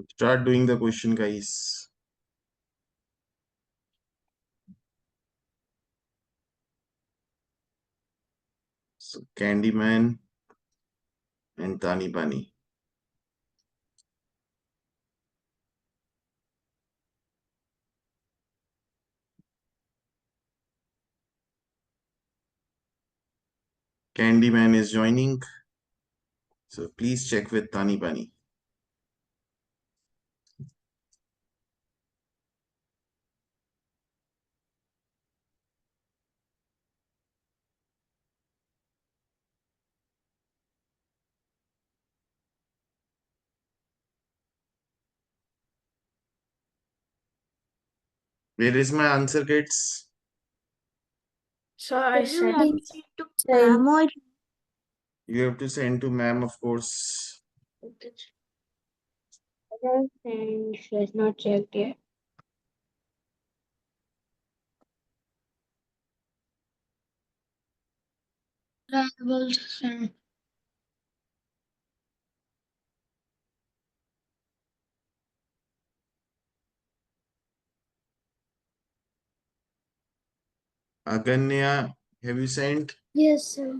Start doing the question, guys. So, Candyman and Tani Bani. Candyman is joining. So, please check with Tani Bani. Where is my answer, kids? So I said to ma'am or You have to send to ma'am, of course. and she has not checked yet. I will send. Aganya, have you sent? Yes, sir.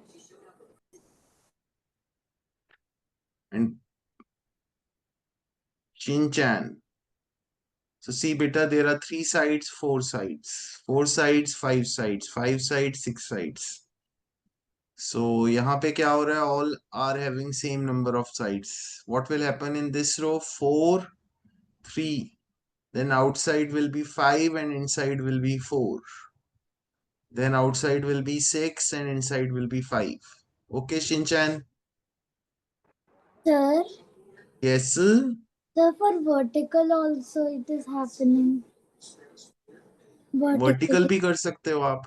And Shinchan. So see, beta, there are 3 sides, 4 sides. 4 sides, 5 sides. 5 sides, 6 sides. So यहाँ पे क्या हो रहा है? All are having same number of sides. What will happen in this row? 4, 3. Then outside will be 5 and inside will be 4. Then outside will be 6 and inside will be 5. Okay, Shinchan? Sir, Yes. sir, for vertical also it is happening. Vertical भी कर सकते हो आप.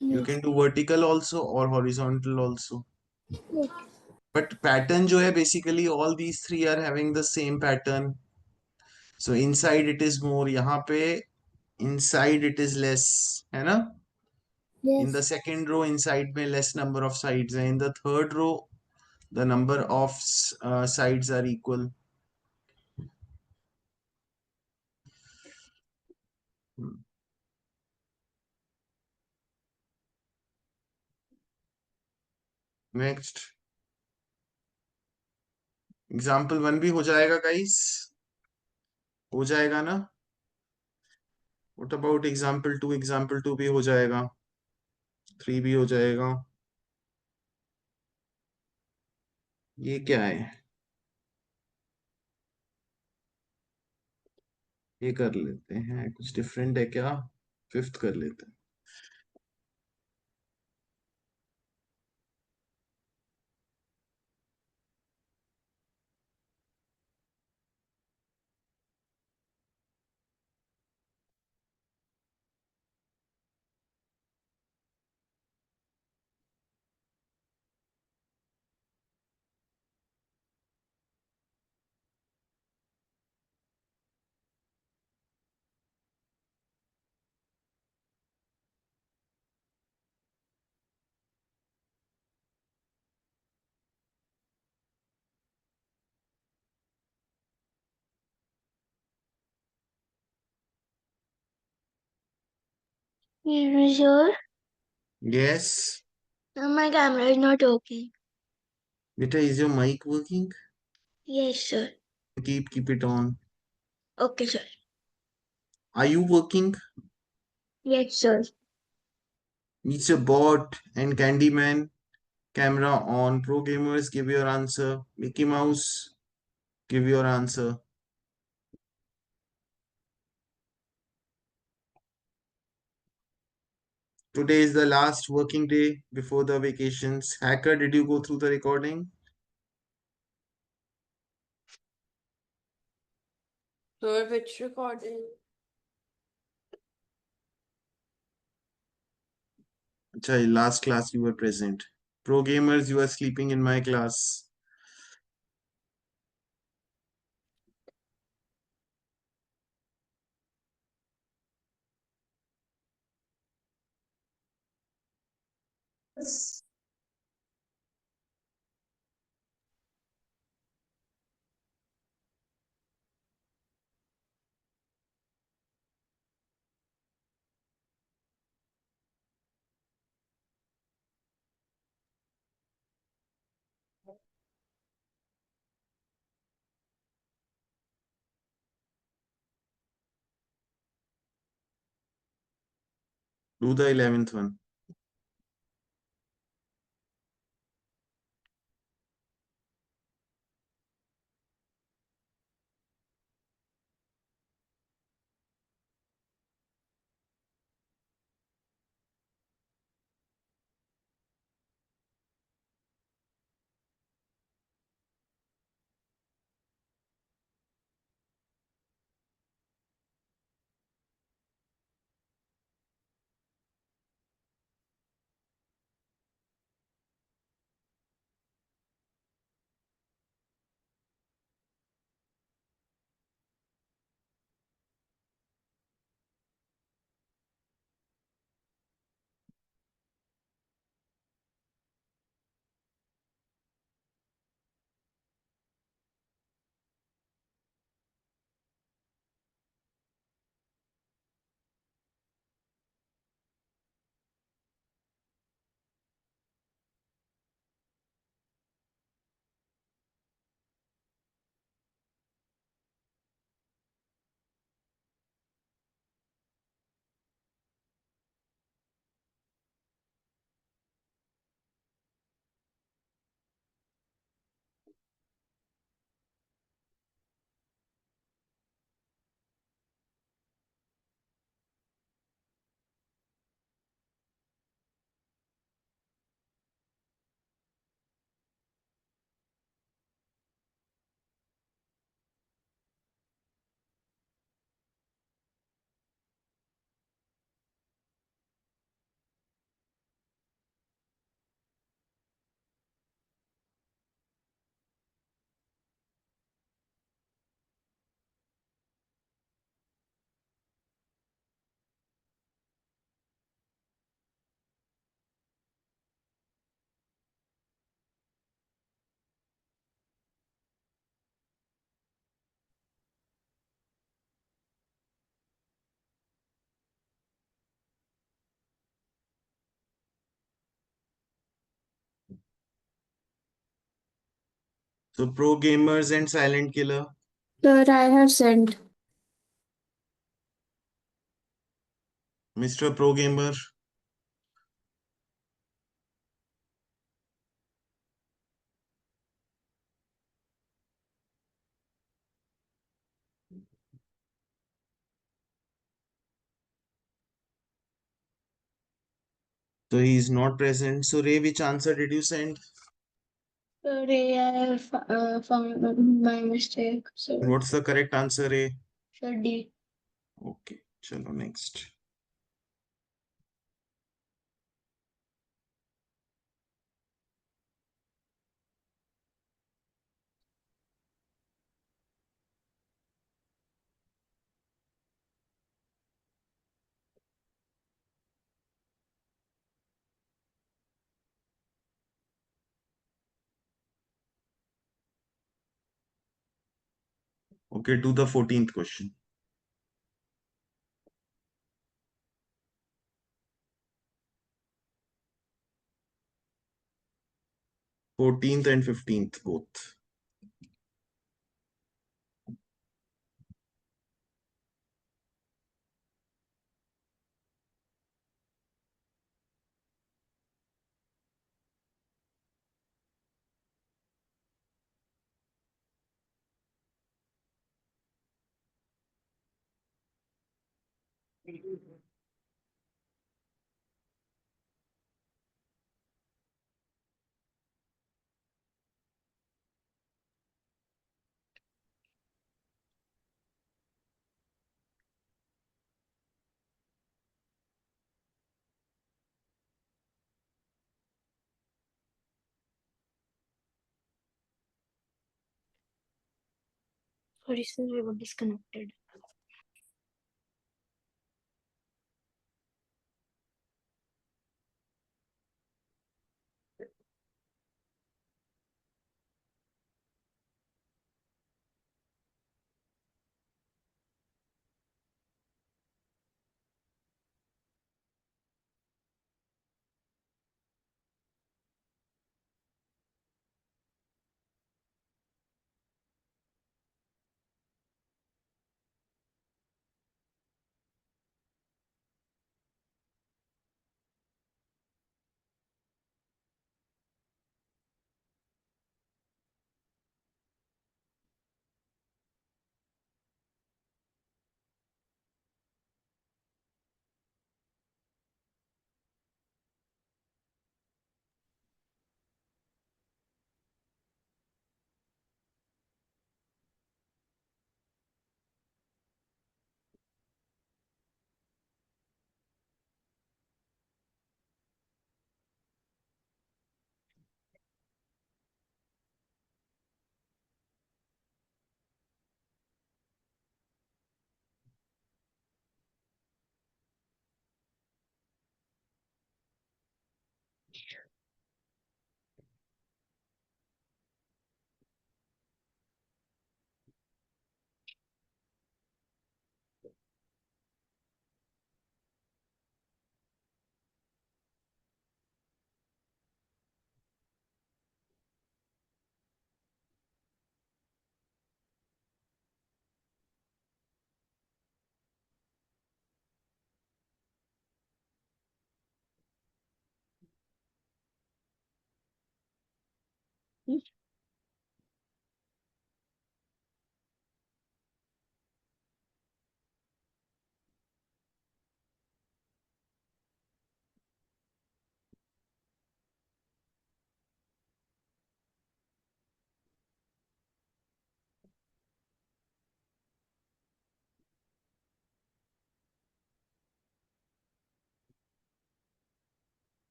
You Yes. can do vertical also or horizontal also. Okay. But pattern जो है, basically all these 3 are having the same pattern. So inside it is more. यहाँ पे inside it is less. है ना? In the Yes. second row, inside में less number of sides. And in the third row, the number of sides are equal. Next. Example 1 भी हो जाएगा, guys? हो जाएगा ना? What about example 2? Example 2 भी हो जाएगा. 3 भी हो जाएगा. ये क्या है? ये कर लेते हैं. कुछ डिफरेंट है क्या? 5th कर लेते हैं. Sir, Yes. my camera is not working. Beta, is your mic working? Yes, sir. Keep it on. Okay, sir. Are you working? Yes, sir. Mr. Bot and Candyman, camera on. Pro gamers, give your answer. Mickey Mouse, give your answer. Today is the last working day before the vacations. Hacker, did you go through the recording? so which recording? Achha, last class you were present. Pro gamers, you are sleeping in my class. Do the 11th one. So pro gamers and silent killer. Sir, I have sent. Mr. Pro Gamer. So he is not present. So Ray, which answer did you send? Sorry, I have found my mistake. So, What's the correct answer, Ray? sir, D. Okay, chalo next. Okay, do the 14th question. 14th and 15th both. Sorry, sir, I got disconnected.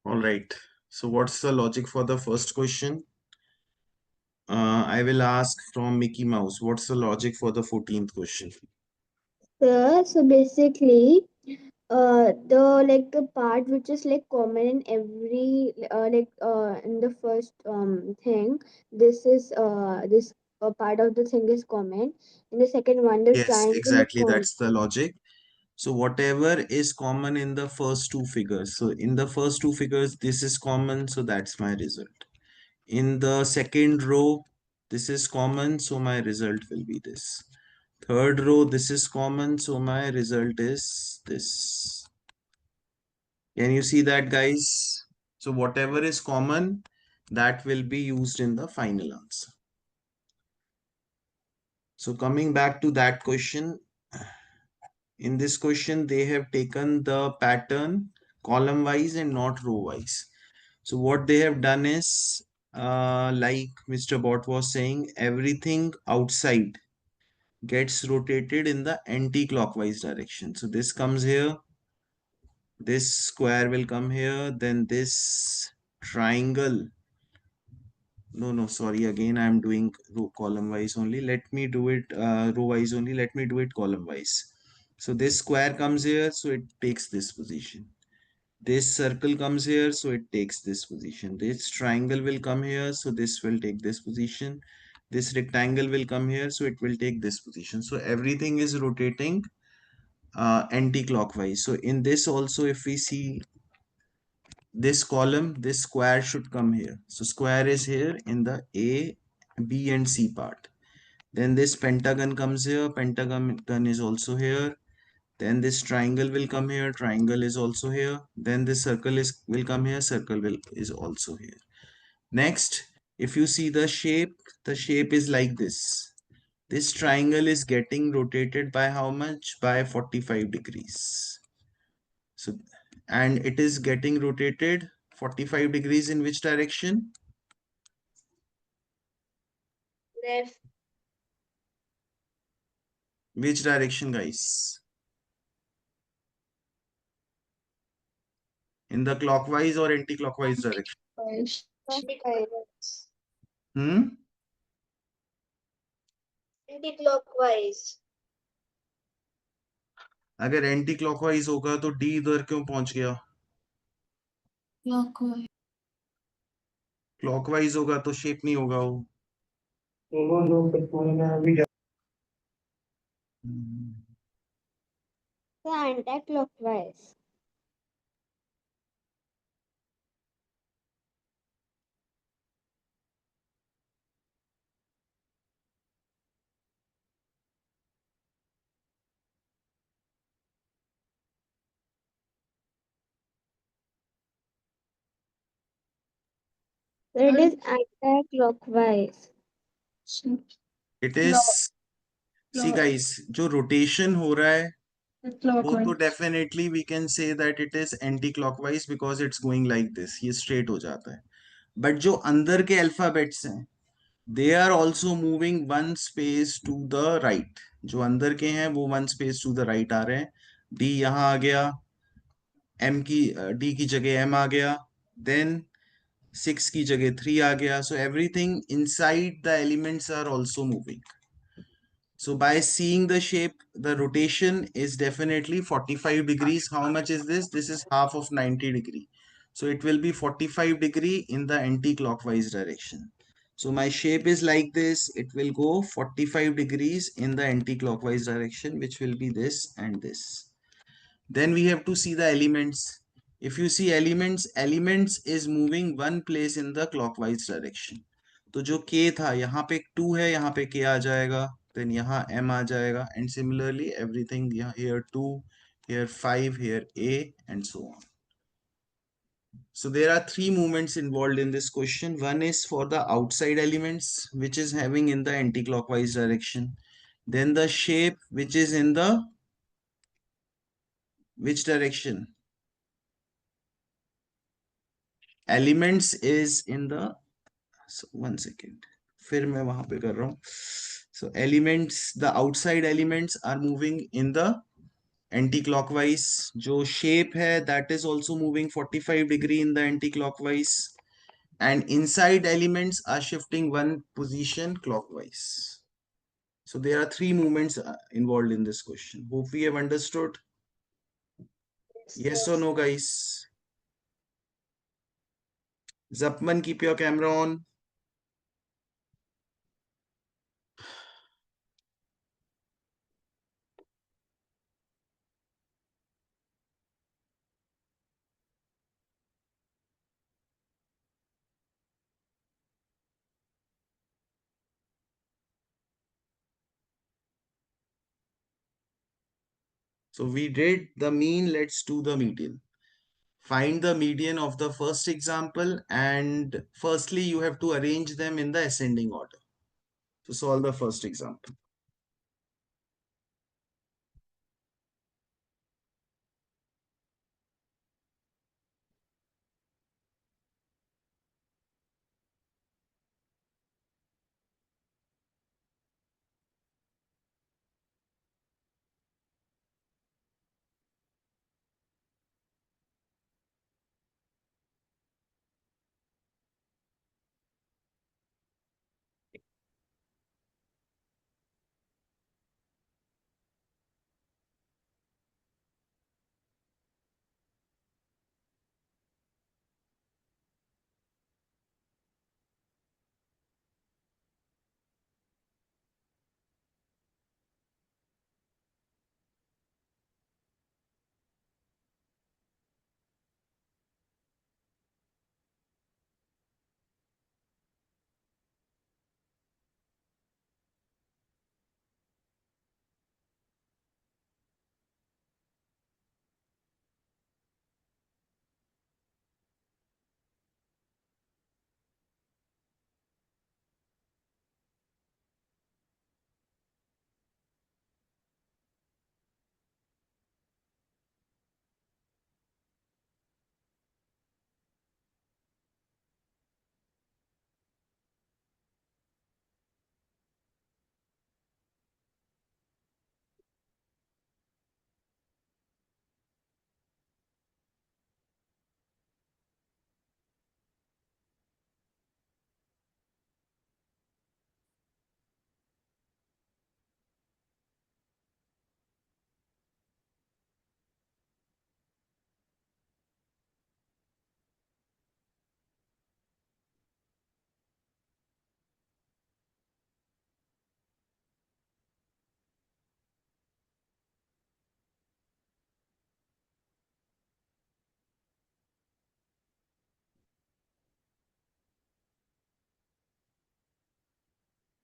All right. So what's the logic for the first question? I will ask from Mickey Mouse. What's the logic for the 14th question? So basically, the like the part which is like common in every in the first thing, this part of the thing is common. In the second one, the Yes, triangle is exactly. common. That's the logic. So whatever is common in the first two figures. So in the first two figures, this is common. So that's my result. In the second row, this is common. So my result will be this. Third row, this is common. So my result is this. Can you see that, guys? So whatever is common, that will be used in the final answer. So coming back to that question, in this question, they have taken the pattern column wise and not row wise. So what they have done is, like Mr. Bott was saying, everything outside gets rotated in the anti-clockwise direction. So this comes here, this square will come here, then this triangle. No, sorry. Again, I'm doing row column wise only. Let me do it row wise only. Let me do it column wise. So this square comes here, so it takes this position. This circle comes here, so it takes this position. This triangle will come here, so this will take this position. This rectangle will come here, so it will take this position. So everything is rotating anti-clockwise. So in this also, if we see this column, this square should come here. So square is here in the A, B and C part. Then this pentagon comes here, pentagon is also here. Then this triangle will come here, triangle is also here. Then this circle will come here, circle is also here. Next, if you see the shape is like this. This triangle is getting rotated by how much? By 45 degrees. So, and it is getting rotated 45 degrees in which direction? Left. Which direction, guys? In the clockwise or anti-clockwise direction? Anti-clockwise. Hmm? Anti-clockwise. अगर anti clockwise होगा तो D इधर क्यों पहुंच गया? Clockwise. Clockwise होगा तो shape नहीं होगा वो. हम्म. The anti-clockwise. So it is anti-clockwise. It is, see guys, जो rotation हो रहा है वो तो definitely we can say that it is anti-clockwise because it's going like this. ये straight हो जाता है. But जो अंदर के alphabets हैं, they are also moving one space to the right. जो अंदर के हैं वो one space to the right आ रहे हैं. D यहाँ आ गया, M की D की जगह M आ गया, then 6 की जगह 3 आ गया. So everything inside the elements are also moving. So by seeing the shape, the rotation is definitely 45 degrees. How much is this? This is half of 90 degree. So it will be 45 degree in the anti-clockwise direction. So my shape is like this. It will go 45 degrees in the anti-clockwise direction, which will be this and this. Then we have to see the elements. If you see elements, elements is moving one place in the clockwise direction. तो जो k था यहाँ पे 2 है, यहाँ पे k आ जाएगा, then यहाँ m आ जाएगा, and similarly everything here 2, here 5, here a, and so on. So there are three movements involved in this question. One is for the outside elements, which is having in the anti-clockwise direction. Then the shape, which is in the which direction? Elements is in the, so 1 second, फिर मैं वहां पे कर रहा हूँ. So elements, the outside elements are moving in the anti-clockwise. जो shape है, that is also moving 45 degree in the anti-clockwise, and inside elements are shifting one position clockwise. So there are three movements involved in this question. Hope we have understood. Yes or no, guys? Zapman, keep your camera on. So we did the mean, let's do the median. Find the median of the first example, and firstly you have to arrange them in the ascending order. So solve the first example.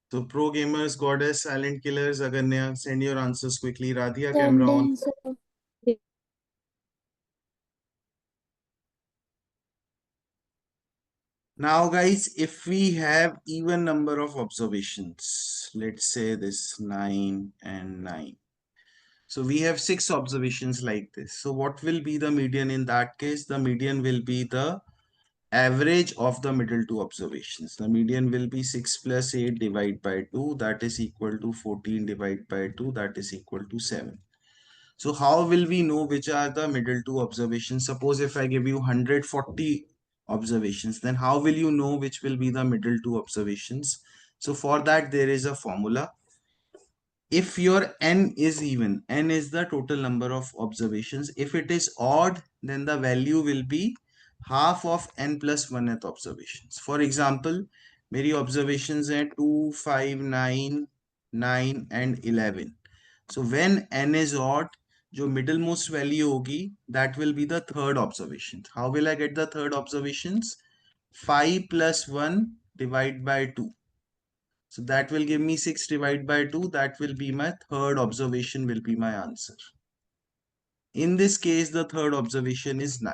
So pro gamers, goddess, silent killers, Aganya, send your answers quickly. Radhia, camera on. Sending, sir. Now guys, if we have even number of observations, let's say this 9 and 9. So we have 6 observations like this. So what will be the median in that case? The median will be the average of the middle two observations. The median will be 6 plus 8 divided by 2, that is equal to 14 divided by 2, that is equal to 7. So how will we know which are the middle two observations? Suppose if I give you 140 observations, then how will you know which will be the middle two observations? So for that there is a formula. if your n is even, n is the total number of observations. If it is odd, then the value will be half of n plus 1th observations. For example, मेरी observations हैं 2, 5, 9, 9 and 11. So when n is odd, जो middlemost value होगी, that will be the third observation. How will I get the third observations? 5 plus 1 divided by 2. So that will give me 6 divided by 2. That will be my third observation, will be my answer. In this case, the third observation is 9.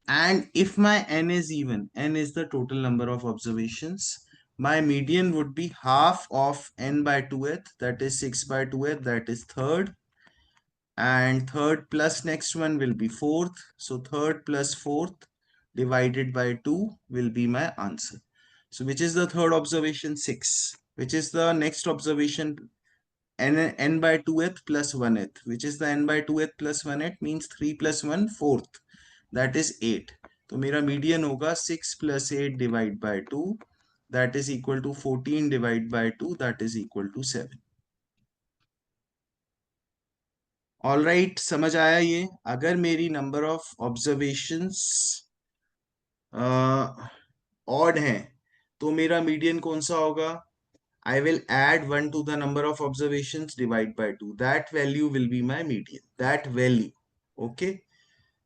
And if my n is even, n is the total number of observations, my median would be half of n by 2th, that is 6 by 2th, that is third. And third plus next one will be fourth. So third plus fourth divided by 2 will be my answer. So which is the third observation? 6. Which is the next observation? N by 2th plus 1th. Which is the n by 2th plus 1th? Means 3 plus 1 fourth. That is 8. तो मेरा median होगा 6 plus 8 divided by 2. That is equal to 14 divided by 2. That is equal to 7. All right, समझ आया ये? अगर मेरी number of observations odd है तो मेरा मीडियन कौन सा होगा? I will add 1 to the number of observations, divide by 2. That value will be my median. That value. Okay.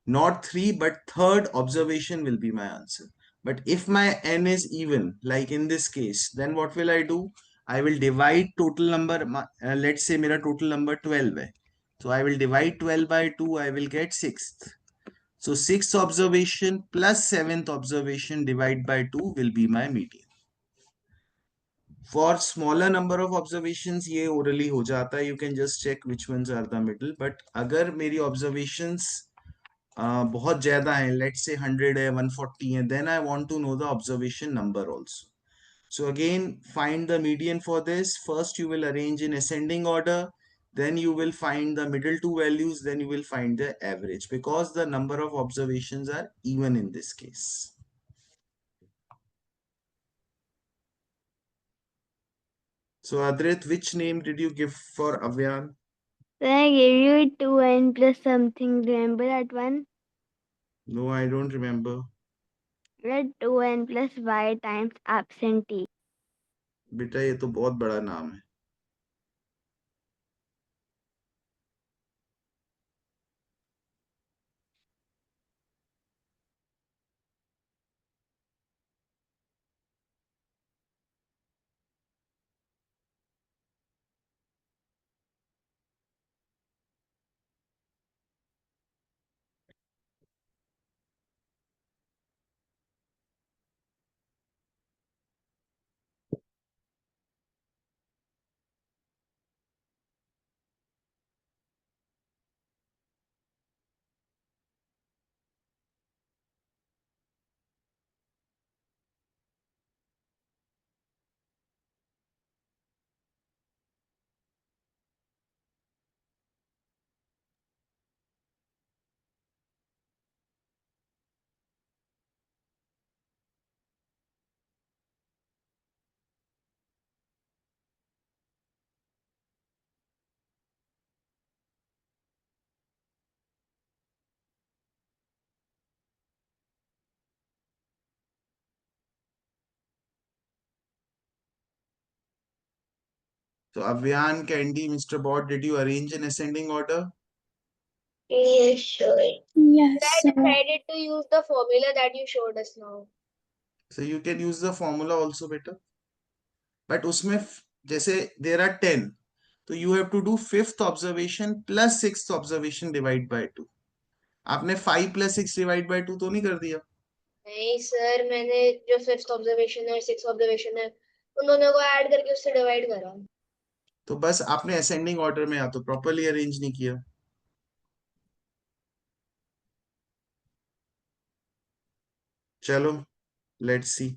Not 3, but third observation will be my answer. But if my n is even, like in this case, then what will I do? I will divide total number. Let's say मेरा total number 12 है. So I will divide 12 by 2. I will get sixth. So sixth observation plus seventh observation divided by 2 will be my median. For smaller number of observations ये orally हो जाता है. You can just check which ones are the middle. But अगर मेरी observations बहुत ज्यादा है, let's say 100 है, 140 है, then I want to know the observation number also. So again, find the median for this. First you will arrange in ascending order, then you will find the middle two values, then you will find the average, because the number of observations are even in this case. So Adrit, which name did you give for Avyan? Then I gave you 2n plus something. Remember that one? No, I don't remember. Let 2n plus y times absentee. बेटा ये तो बहुत बड़ा नाम है. So Avyan, Candy, Mr. Bot, did you arrange in ascending order? Yes, sure. Yes, I sir. decided to use the formula that you showed us now. So you can use the formula also better. But उसमें जैसे there are 10, तो you have to do fifth observation plus sixth observation divide by 2. आपने 5 plus 6 divide by 2 तो नहीं कर दिया? नहीं sir, मैंने जो फिफ्थ ऑब्जर्वेशन है, सिक्स ऑब्जर्वेशन है, उन दोनों को ऐड करके उससे डिवाइड करा. तो बस आपने असेंडिंग ऑर्डर में या तो प्रॉपर्ली अरेंज नहीं किया. चलो, let's see.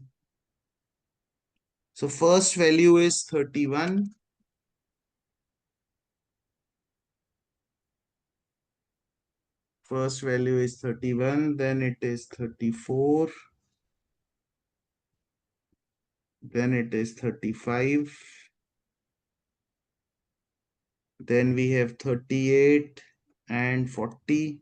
So first value is 31. First value is 31, then it is 34, then it is 35, Then we have 38 and 40.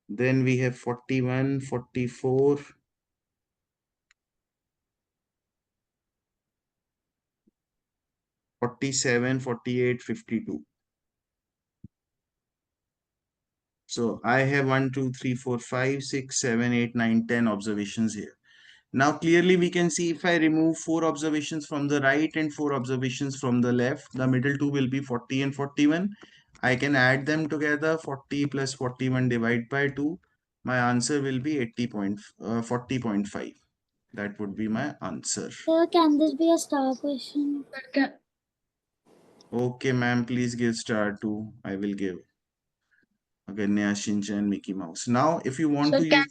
Then we have 41, 44, 47, 48, 52. So I have 1, 2, 3, 4, 5, 6, 7, 8, 9, 10 observations here. Now clearly we can see if I remove 4 observations from the right and 4 observations from the left, the middle two will be 40 and 41. I can add them together, 40 plus 41 divided by 2. My answer will be 40.5. That would be my answer. So can this be a star question? Okay, ma'am, please give star 2. I will give. Aganya, Shinchan, Mickey Mouse. Now, if you want to use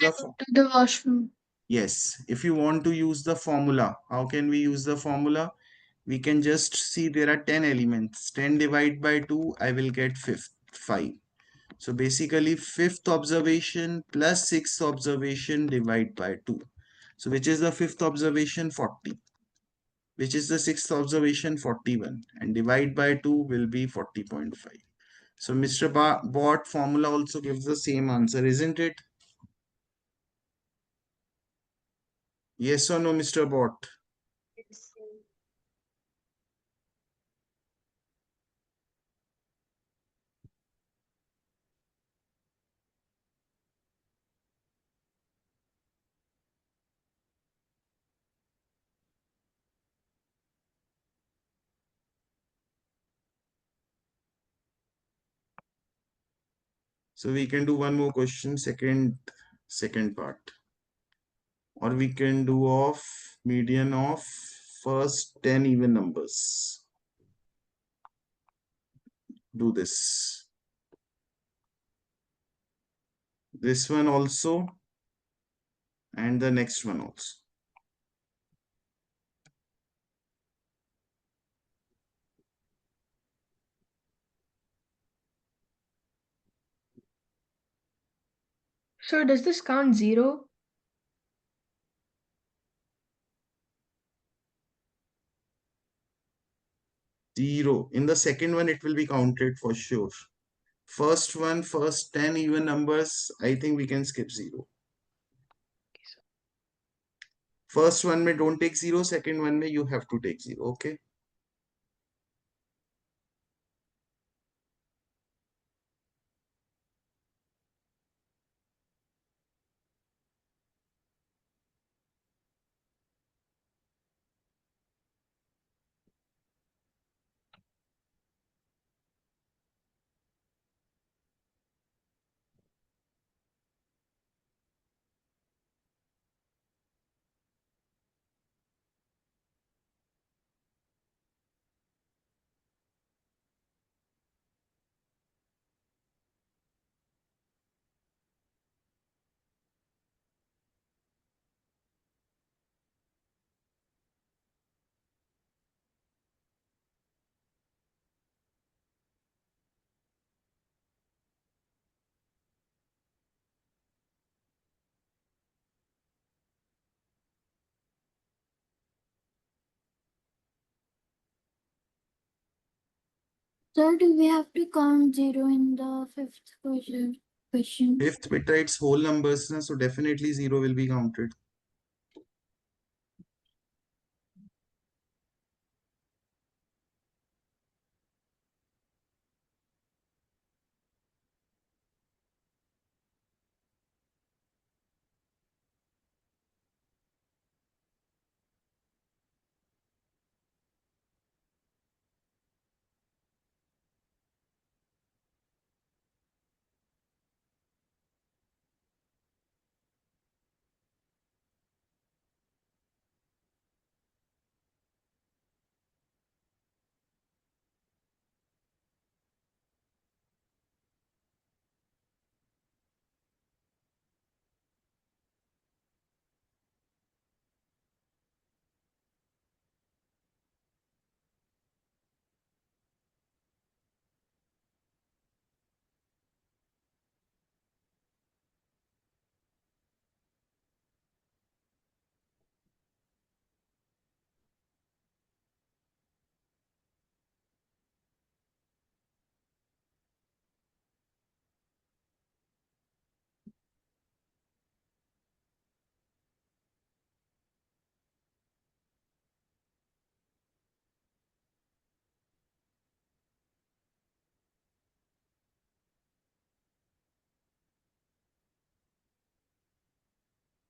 The washroom. yes, if you want to use the formula, how can we use the formula? We can just see there are 10 elements. 10 divided by 2, I will get 5. So basically, fifth observation plus sixth observation divided by 2. So which is the fifth observation? 40. Which is the sixth observation? 41. And divide by 2 will be 40.5. So Mr. Bot formula also gives the same answer, isn't it? Yes or no, Mr. Bot? So we can do one more question, second part. Or we can do of median of first 10 even numbers. Do this. This one also and the next one also. So does this count 0? 0. In the second one, it will be counted for sure. First one, first 10 even numbers, I think we can skip 0. First one may don't take 0, second one may you have to take 0, okay? Sir, do we have to count 0 in the fifth question? Fifth beta, it's whole numbers, so definitely 0 will be counted.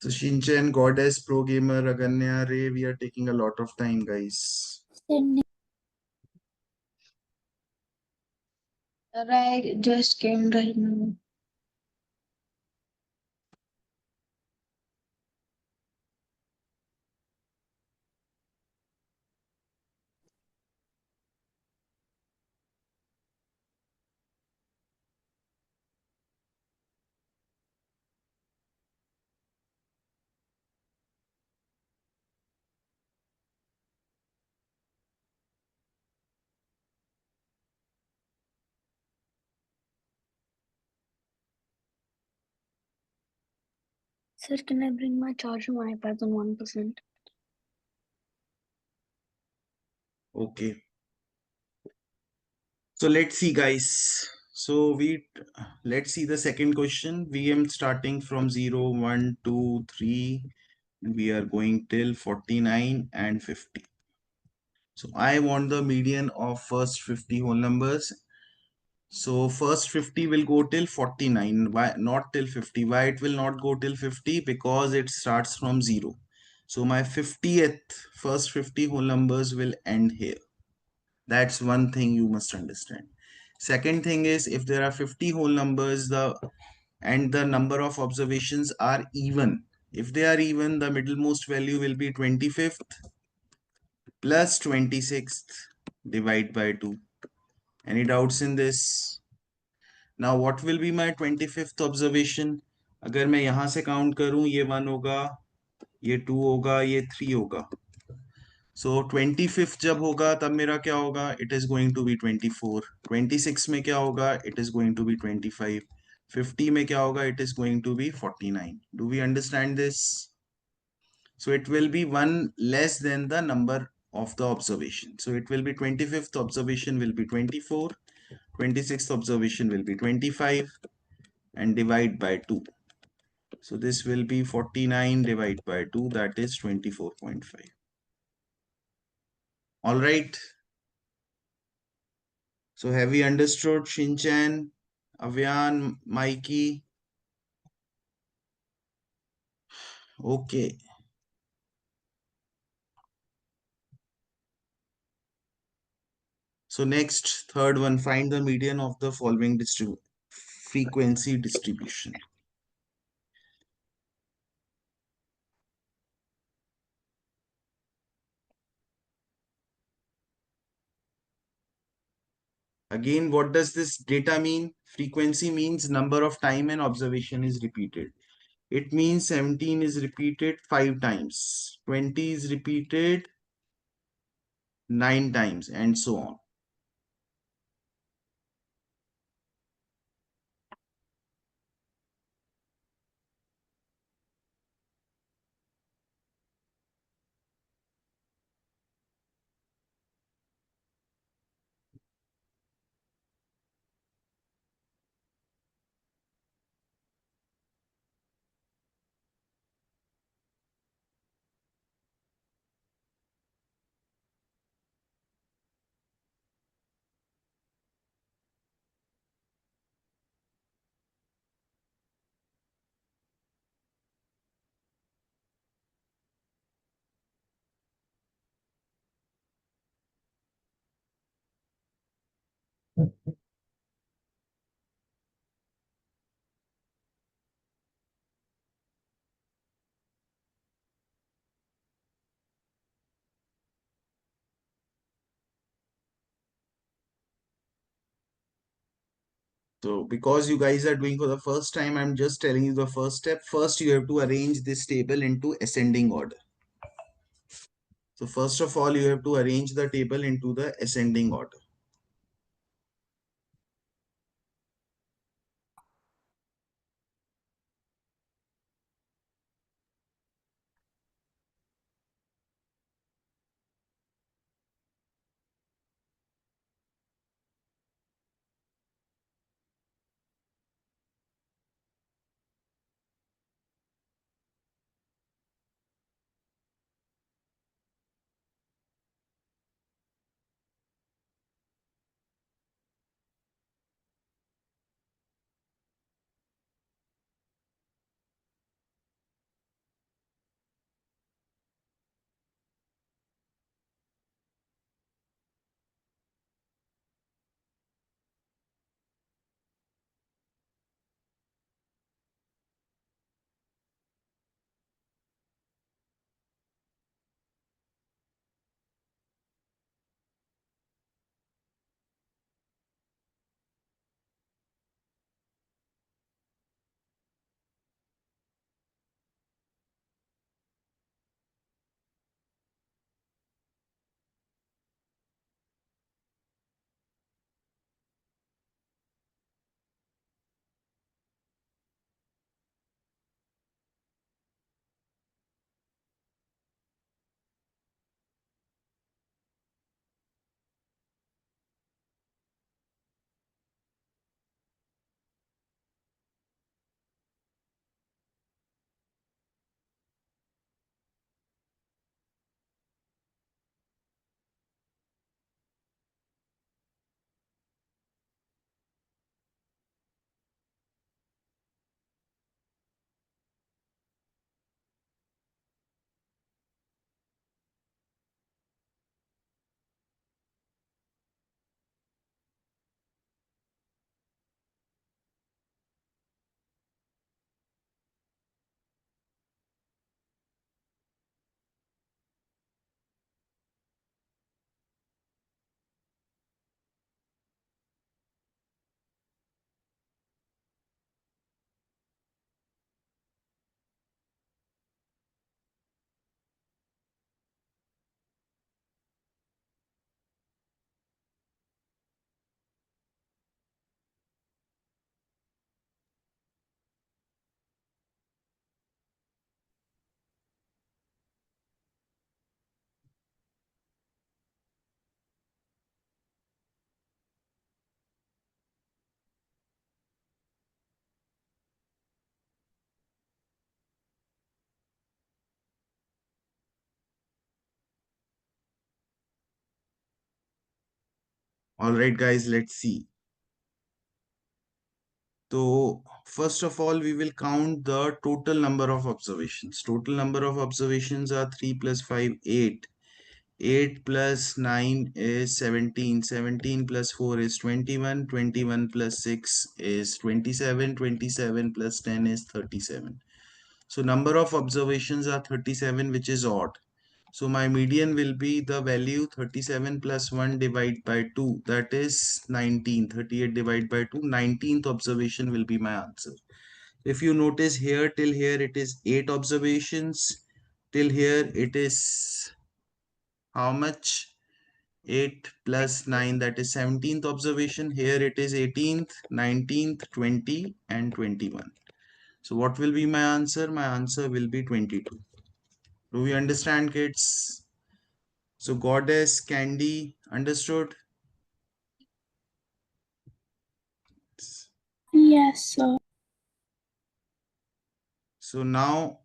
So Shinchan, Goddess, Pro Gamer, Aganya, Ray, we are taking a lot of time, guys. Right, just came right now. Sir, can I bring my charger? My iPad's on 1%. Okay. So let's see, guys. So let's see the second question. We am starting from 0, 1, 2, 3. We are going till 49 and 50. So I want the median of first 50 whole numbers. So first 50 will go till 49. Why not till 50? Why it will not go till 50? Because it starts from 0. So my 50th, first 50 whole numbers will end here. That's one thing you must understand. Second thing is, if there are 50 whole numbers, the number of observations are even. If they are even, the middlemost value will be 25th plus 26th divide by 2. Any doubts in this? Now what will be my 25th observation? अगर मैं यहाँ से count करूँ, ये 1 होगा, ये 2 होगा, ये 3 होगा. सो 25th जब होगा तब मेरा क्या होगा? It is going to be 24. 26 में क्या होगा? It is going to be 25. 50 में क्या होगा? It is going to be 49. Do we understand this? So it will be one less than the number of the observation. So it will be 25th observation will be 24, 26th observation will be 25, and divide by 2. So this will be 49 divided by 2, that is 24.5. All right. So have we understood, Shinchan, Avyan, Mikey? Okay. So next, third one, find the median of the following frequency distribution. Again, what does this data mean? Frequency means number of time an observation is repeated. It means 17 is repeated 5 times, 20 is repeated 9 times, and so on. So because you guys are doing for the first time, I'm just telling you the first step. First, you have to arrange this table into ascending order. So first of all, you have to arrange the table into the ascending order. All right, guys, let's see. So first of all, we will count the total number of observations. Total number of observations are 3 plus 5, 8. 8 plus 9 is 17. 17 plus 4 is 21. 21 plus 6 is 27. 27 plus 10 is 37. So number of observations are 37, which is odd. So my median will be the value 37 plus 1 divided by 2. That is 19. 38 divided by 2. 19th observation will be my answer. If you notice here, till here it is 8 observations. Till here it is how much? 8 plus 9, that is 17th observation. Here it is 18th, 19th, 20 and 21. So what will be my answer? My answer will be 22. Do we understand, kids? So goddess, Candy, understood? Yes, sir. So now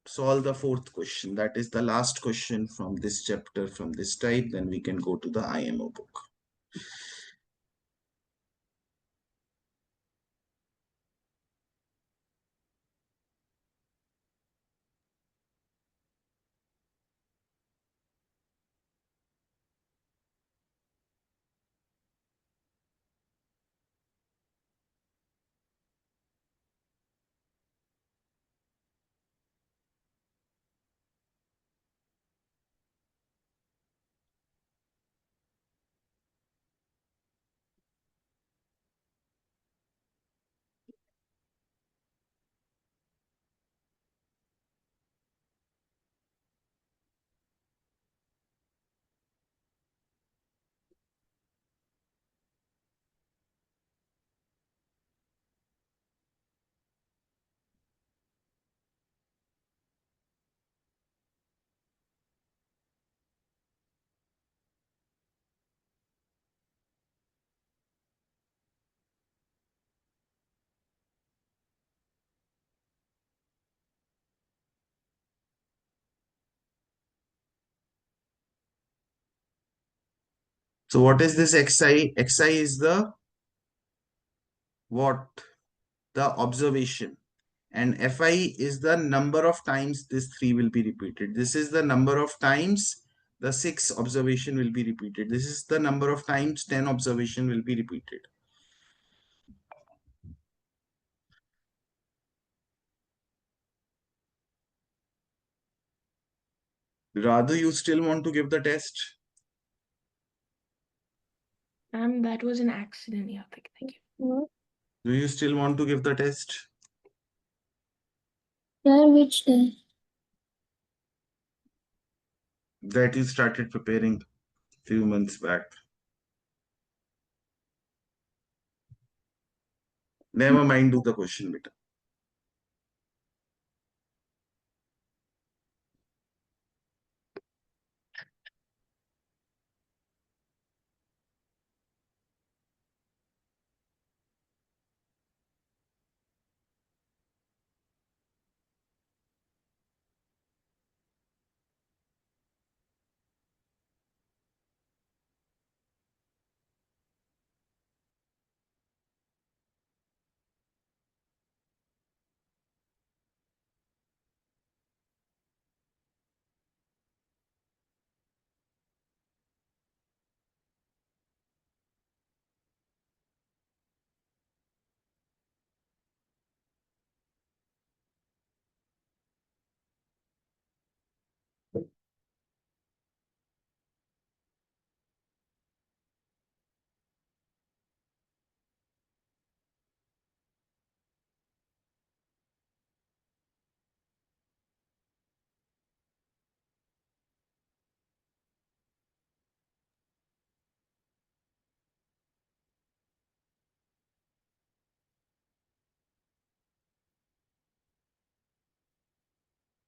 solve the fourth question. That is the last question from this chapter, from this type. Then we can go to the IMO book. So what is this xi? Xi is the what? The observation. And fi is the number of times this 3 will be repeated. This is the number of times the 6 observation will be repeated. This is the number of times 10 observation will be repeated. Rather, you still want to give the test? That was an accident. Yeah, thank you. Do you still want to give the test? Sir, which day? That you started preparing few months back. Never mind, do the question, beta.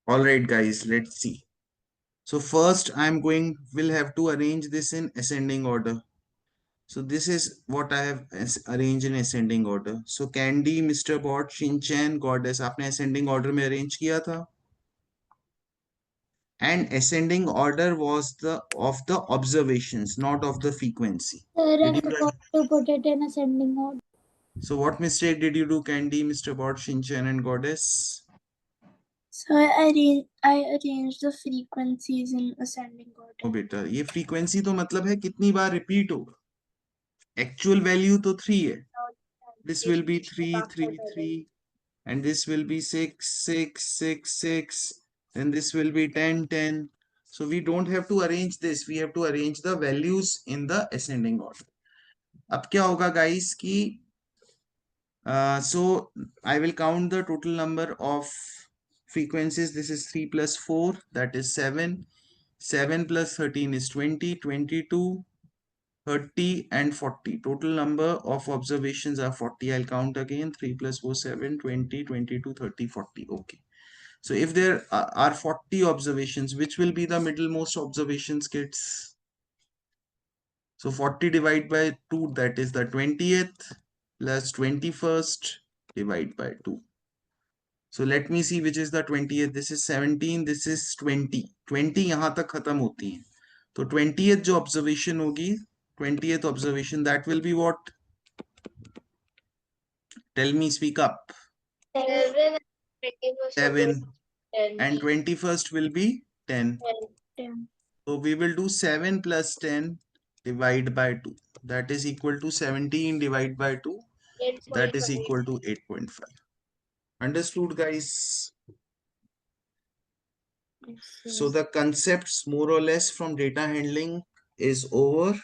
All right, guys, let's see. So first we'll have to arrange this in ascending order. So this is what I have arranged in ascending order. So Candy, Mr. Bot, Shinchan, Goddess, आपने ascending order में arrange किया था? and ascending order was the of the observations, not of the frequency. Sir, Did I you forgot to put it in ascending order. So what mistake did you do, Candy, Mr. Bot, Shinchan, and Goddess? So I arranged the frequencies in ascending O order. बेटा, ये frequency तो मतलब है कितनी बार repeat होगा. Actual value तो 3 है. This will be 3, 3, 3, and this will be 6, 6, 6, 6, then this will be 10, 10. So we don't have to arrange this. We have to arrange the values in the ascending order. अब क्या होगा guys कि so I will count the total number of frequencies. This is 3 plus 4, that is 7. 7 plus 13 is 20, 22, 30 and 40. Total number of observations are 40. I'll count again. 3 plus 4, 7, 20, 22, 30, 40. Okay. So if there are 40 observations, which will be the middlemost observations, kids? So 40 divided by 2, that is the 20th, plus 21st divided by 2. So let me see which is the 20th. This is 17, this is 20. 20 यहाँ तक खत्म होती है. तो 20th जो observation होगी, 20th observation, that will be what? Tell me, speak up. 7 and 21st 7. 10. And 21st will be 10. 10. So we will do 7 plus 10 divided by 2. That is equal to 17 divided by 2. That is 8.5. equal to 8.5. Understood, guys? So the concepts more or less from data handling is over.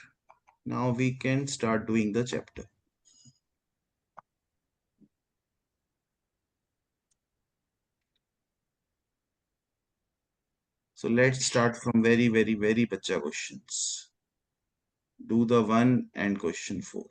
Now we can start doing the chapter. So let's start from very bacha questions. Do the 1 and question 4.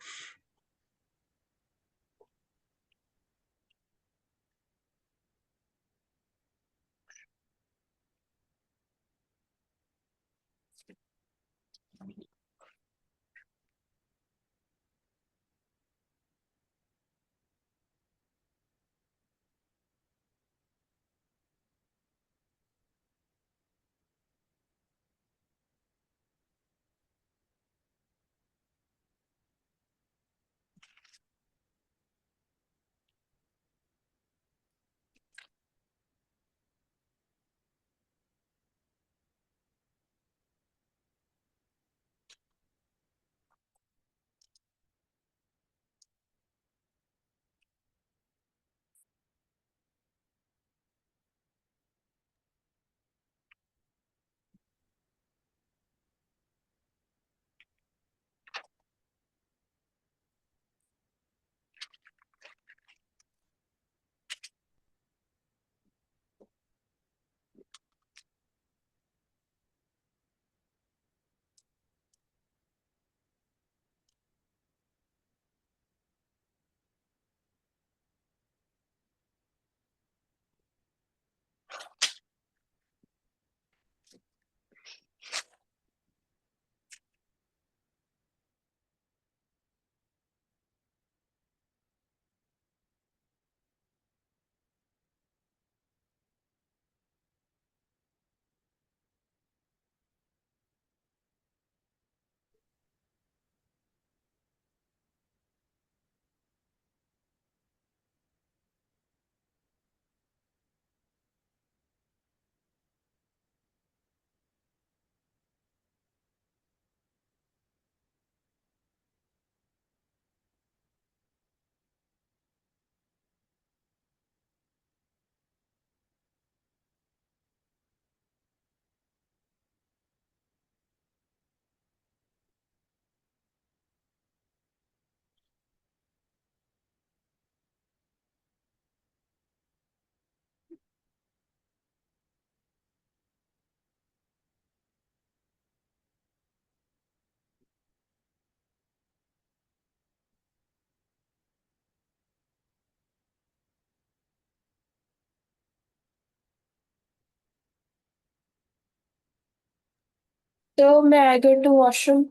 So may I go to washroom?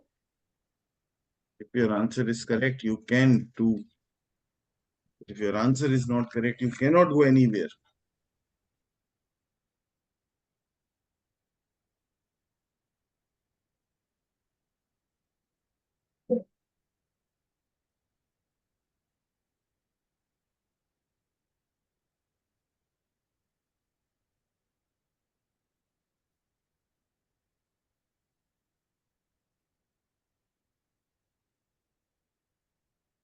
If your answer is correct, you can do. If your answer is not correct, you cannot go anywhere.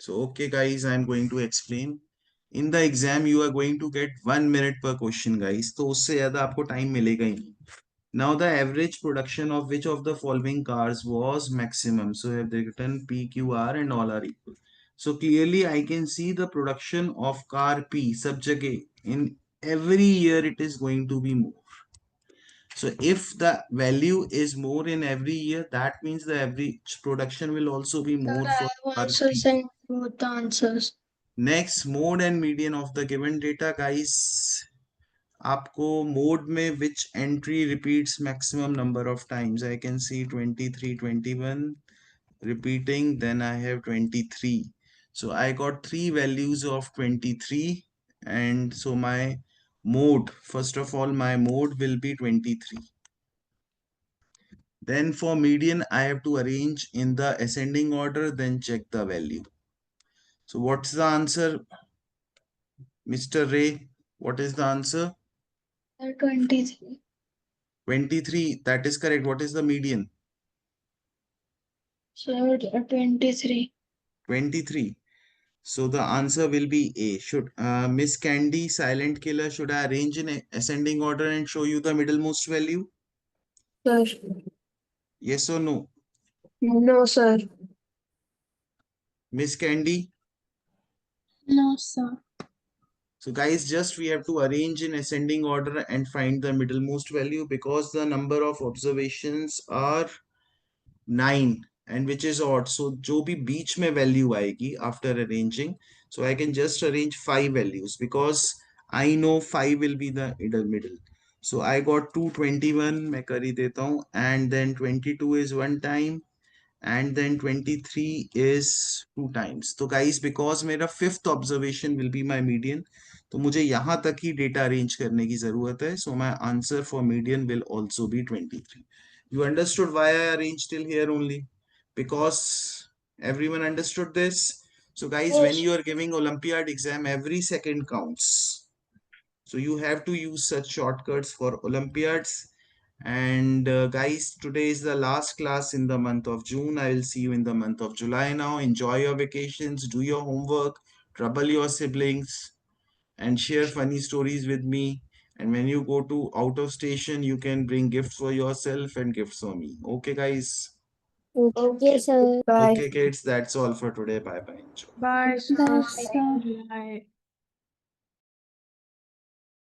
So, okay, guys, I'm going to explain. In the exam, you are going to get 1 minute per question, guys. तो उससे ज़्यादा आपको time मिलेगा ही नहीं. Now, the average production of which of the following cars was maximum? So, I have written P, Q, R and all are equal. So, clearly, I can see the production of car P, sub jagah, in every year it is going to be more. So if the value is more in every year, that means the average production will also be more I for have also RP. sent both the answers. Next, mode and median of the given data, guys. आपको mode में which entry repeats maximum number of times? I can see 23, 21 repeating, then I have 23. So I got three values of 23, and so my mode, first of all, my mode will be 23. Then for median, I have to arrange in the ascending order, then check the value. So what's the answer, Mr. Ray? What is the answer? 23. 23. That is correct. What is the median? So 23. 23. So the answer will be A. Should Miss Candy, silent killer, should I arrange in ascending order and show you the middlemost value? Sir. Yes or no? No, sir. Miss Candy? No, sir. So guys, just we have to arrange in ascending order and find the middlemost value, because the number of observations are 9 and which is odd. So जो भी बीच में value आएगी after arranging, so I can just arrange 5 values because I know 5 will be the middle. So I got 221, मैं कर ही देता हूँ, and then 22 is one time, and then 23 is two times. तो guys, because मेरा fifth observation will be my median, तो मुझे यहाँ तक ही data arrange करने की जरूरत है. So my answer for median will also be 23. You understood why I arranged till here only? Because everyone understood this. So guys, when you are giving Olympiad exam, every second counts. So you have to use such shortcuts for Olympiads. And guys, today is the last class in the month of June. I will see you in the month of July now. Enjoy your vacations, do your homework, trouble your siblings, and share funny stories with me. And when you go to out of station, you can bring gifts for yourself and gifts for me. Okay, guys. Okay, sir. Bye. Okay, kids. That's all for today. Bye bye. Enjoy. Bye, sir. Bye, See sir. you in July.